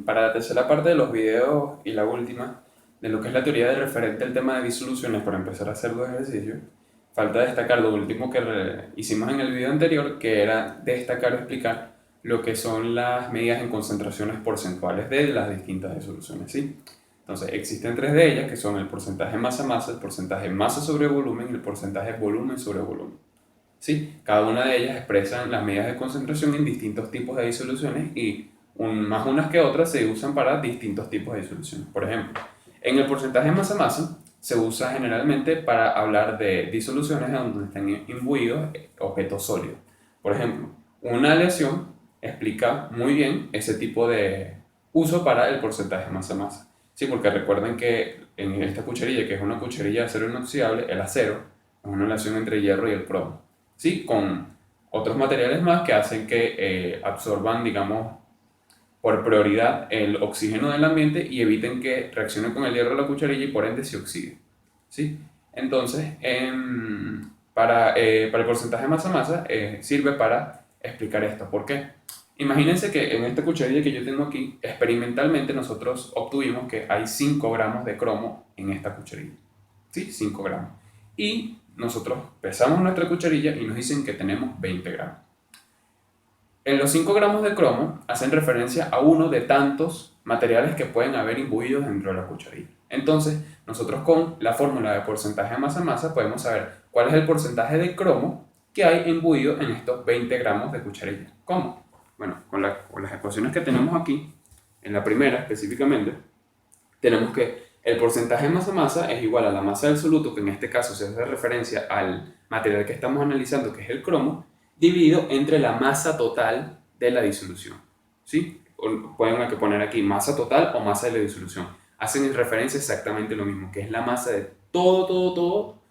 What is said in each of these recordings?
para la tercera parte de los videos y la última, de lo que es la teoría de referente al tema de disoluciones, para empezar a hacer dos ejercicios, falta destacar lo último que hicimos en el video anterior, que era destacar o explicar lo que son las medidas en concentraciones porcentuales de las distintas disoluciones, ¿sí? Entonces, existen tres de ellas, que son el porcentaje masa-masa, el porcentaje masa sobre volumen y el porcentaje volumen sobre volumen. ¿Sí? Cada una de ellas expresan las medidas de concentración en distintos tipos de disoluciones y más unas que otras se usan para distintos tipos de disoluciones. Por ejemplo, en el porcentaje masa-masa se usa generalmente para hablar de disoluciones donde están imbuidos objetos sólidos. Por ejemplo, una aleación explica muy bien ese tipo de uso para el porcentaje masa-masa. Sí, porque recuerden que en esta cucharilla, que es una cucharilla de acero inoxidable, el acero es una relación entre hierro y el plomo. ¿Sí? Con otros materiales más que hacen que absorban, digamos, por prioridad el oxígeno del ambiente y eviten que reaccione con el hierro de la cucharilla y por ende se oxide. ¿Sí? Entonces, para el porcentaje masa-masa sirve para explicar esto. ¿Por qué? Imagínense que en esta cucharilla que yo tengo aquí, experimentalmente nosotros obtuvimos que hay 5 gramos de cromo en esta cucharilla. ¿Sí? 5 gramos. Y nosotros pesamos nuestra cucharilla y nos dicen que tenemos 20 gramos. En los 5 gramos de cromo hacen referencia a uno de tantos materiales que pueden haber imbuidos dentro de la cucharilla. Entonces, nosotros con la fórmula de porcentaje de masa-masa podemos saber cuál es el porcentaje de cromo que hay imbuido en estos 20 gramos de cucharilla. ¿Cómo? Bueno, con las ecuaciones que tenemos aquí, en la primera específicamente, tenemos que el porcentaje de masa-masa es igual a la masa del soluto, que en este caso se hace referencia al material que estamos analizando, que es el cromo, dividido entre la masa total de la disolución. ¿Sí? O pueden poner aquí masa total o masa de la disolución. Hacen referencia exactamente lo mismo, que es la masa de todo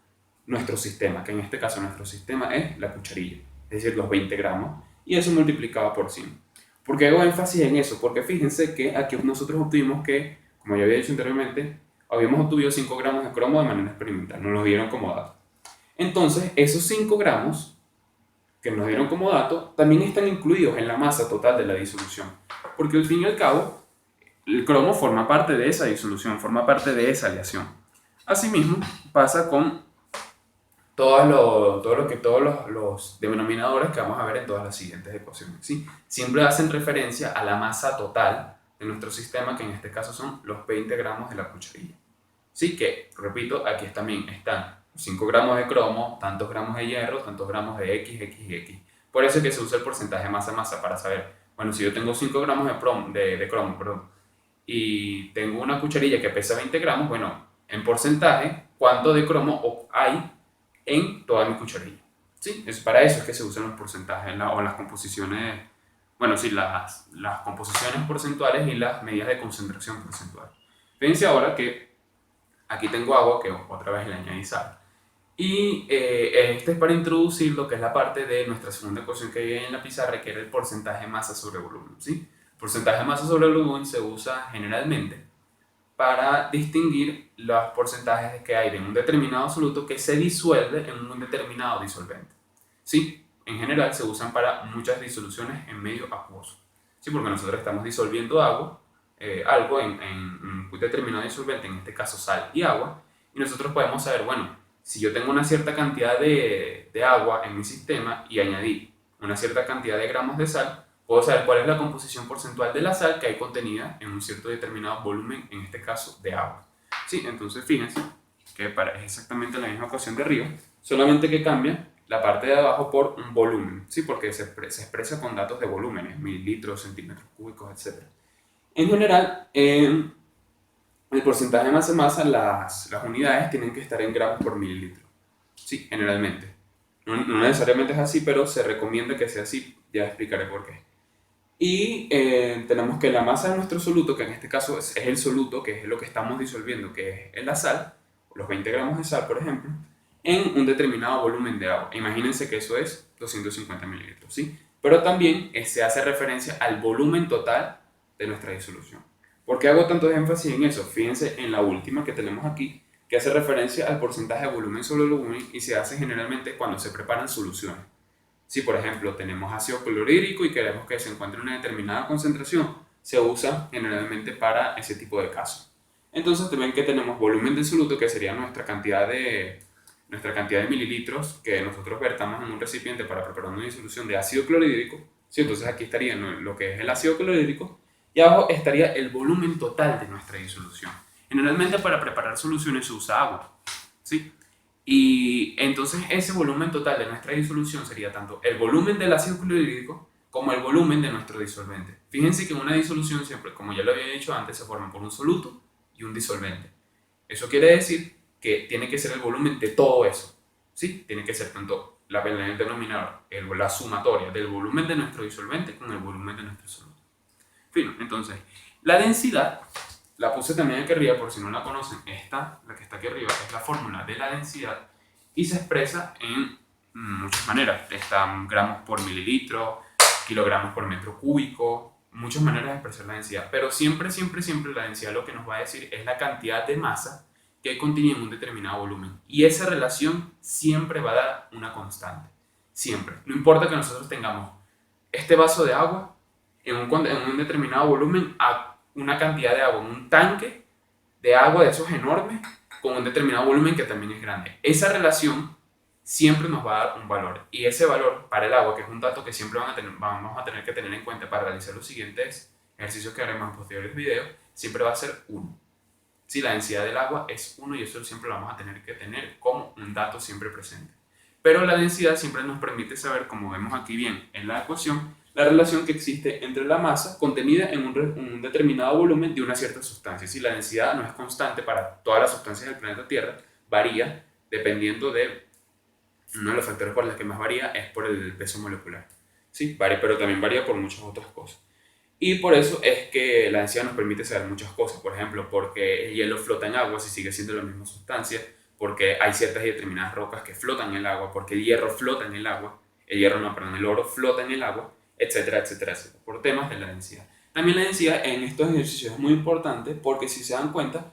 nuestro sistema, que en este caso nuestro sistema es la cucharilla, es decir, los 20 gramos, y eso multiplicado por 100. ¿Por qué hago énfasis en eso? Porque fíjense que aquí nosotros obtuvimos que, como ya había dicho anteriormente, habíamos obtenido 5 gramos de cromo de manera experimental, nos lo dieron como dato. Entonces, esos 5 gramos que nos dieron como dato también están incluidos en la masa total de la disolución, porque al fin y al cabo, el cromo forma parte de esa disolución, forma parte de esa aleación. Asimismo, pasa con todos los denominadores que vamos a ver en todas las siguientes ecuaciones. ¿Sí? Siempre hacen referencia a la masa total de nuestro sistema, que en este caso son los 20 gramos de la cucharilla. Sí, que, repito, aquí también están 5 gramos de cromo, tantos gramos de hierro, tantos gramos de X y X. Por eso es que se usa el porcentaje masa-masa para saber, bueno, si yo tengo 5 gramos de cromo, perdón, y tengo una cucharilla que pesa 20 gramos, bueno, en porcentaje, ¿cuánto de cromo hay en toda mi cucharilla? ¿Sí? Para eso es que se usan los porcentajes o las composiciones, bueno, sí, las composiciones porcentuales y las medidas de concentración porcentual. Fíjense ahora que aquí tengo agua, que otra vez le añadí sal. Y este es para introducir lo que es la parte de nuestra segunda ecuación que hay en la pizarra, que era el porcentaje masa sobre volumen. ¿Sí? El porcentaje de masa sobre volumen se usa generalmente para distinguir los porcentajes que hay de un determinado soluto que se disuelve en un determinado disolvente. ¿Sí? En general se usan para muchas disoluciones en medio acuoso. ¿Sí? Porque nosotros estamos disolviendo algo en un determinado disolvente, en este caso sal y agua, y nosotros podemos saber, bueno, si yo tengo una cierta cantidad de agua en mi sistema y añadí una cierta cantidad de gramos de sal, puedo saber cuál es la composición porcentual de la sal que hay contenida en un cierto determinado volumen, en este caso de agua. ¿Sí? Entonces fíjense que es exactamente la misma ecuación de arriba, solamente que cambia la parte de abajo por un volumen, ¿sí? Porque se expresa con datos de volúmenes, mililitros, centímetros cúbicos, etc. En general, el porcentaje de masa-masa, las unidades tienen que estar en gramos por mililitro. Sí, generalmente. No necesariamente es así, pero se recomienda que sea así. Ya explicaré por qué. Y tenemos que la masa de nuestro soluto, que en este caso es el soluto, que es lo que estamos disolviendo, que es la sal, los 20 gramos de sal, por ejemplo, en un determinado volumen de agua. Imagínense que eso es 250 mililitros, ¿sí? Pero también se hace referencia al volumen total de nuestra disolución. ¿Por qué hago tanto énfasis en eso? Fíjense en la última que tenemos aquí, que hace referencia al porcentaje de volumen sobre volumen y se hace generalmente cuando se preparan soluciones. Si, por ejemplo, tenemos ácido clorhídrico y queremos que se encuentre una determinada concentración, se usa generalmente para ese tipo de casos. Entonces también que tenemos volumen de soluto, que sería nuestra cantidad de mililitros que nosotros vertamos en un recipiente para preparar una disolución de ácido clorhídrico. Sí, entonces aquí estaría lo que es el ácido clorhídrico y abajo estaría el volumen total de nuestra disolución. Generalmente para preparar soluciones se usa agua, ¿sí? Y entonces ese volumen total de nuestra disolución sería tanto el volumen del ácido clorhídrico como el volumen de nuestro disolvente. Fíjense que en una disolución siempre, como ya lo había dicho antes, se forma por un soluto y un disolvente. Eso quiere decir que tiene que ser el volumen de todo eso, ¿sí? Tiene que ser tanto el denominador, la sumatoria del volumen de nuestro disolvente con el volumen de nuestro soluto. Fino, entonces, la densidad, la puse también aquí arriba por si no la conocen, la que está aquí arriba, es la fórmula de la densidad y se expresa en muchas maneras. Están gramos por mililitro, kilogramos por metro cúbico, muchas maneras de expresar la densidad, pero siempre la densidad lo que nos va a decir es la cantidad de masa que contiene en un determinado volumen. Y esa relación siempre va a dar una constante. Siempre. No importa que nosotros tengamos este vaso de agua en un determinado volumen a una cantidad de agua en un tanque de agua de esos enormes con un determinado volumen que también es grande. Esa relación siempre nos va a dar un valor. Y ese valor para el agua, que es un dato que siempre vamos a tener que tener en cuenta para realizar los siguientes ejercicios que haremos en posteriores videos, siempre va a ser 1. Si la densidad del agua es 1 y eso siempre lo vamos a tener que tener como un dato siempre presente. Pero la densidad siempre nos permite saber, como vemos aquí bien en la ecuación, la relación que existe entre la masa contenida en un determinado volumen de una cierta sustancia. Si la densidad no es constante para todas las sustancias del planeta Tierra, varía dependiendo de uno de los factores por los que más varía es por el peso molecular. Sí, varía, pero también varía por muchas otras cosas. Y por eso es que la densidad nos permite saber muchas cosas. Por ejemplo, porque el hielo flota en agua si sigue siendo la misma sustancia, porque hay ciertas y determinadas rocas que flotan en el agua, porque el hierro flota en el agua, el oro flota en el agua, etcétera, etcétera, etcétera, por temas de la densidad. También la densidad en estos ejercicios es muy importante porque si se dan cuenta,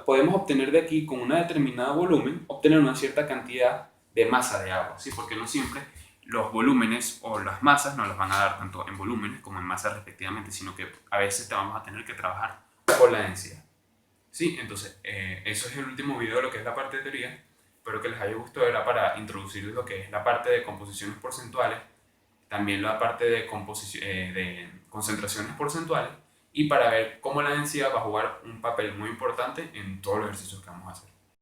podemos obtener de aquí con un determinado volumen, obtener una cierta cantidad de masa de agua, ¿sí? Porque no siempre los volúmenes o las masas nos las van a dar tanto en volúmenes como en masas respectivamente, sino que a veces te vamos a tener que trabajar por la densidad. ¿Sí? Entonces, eso es el último video de lo que es la parte de teoría. Espero que les haya gustado. Era para introducir lo que es la parte de composiciones porcentuales, también la parte de concentraciones porcentuales y para ver cómo la densidad va a jugar un papel muy importante en todos los ejercicios que vamos a hacer.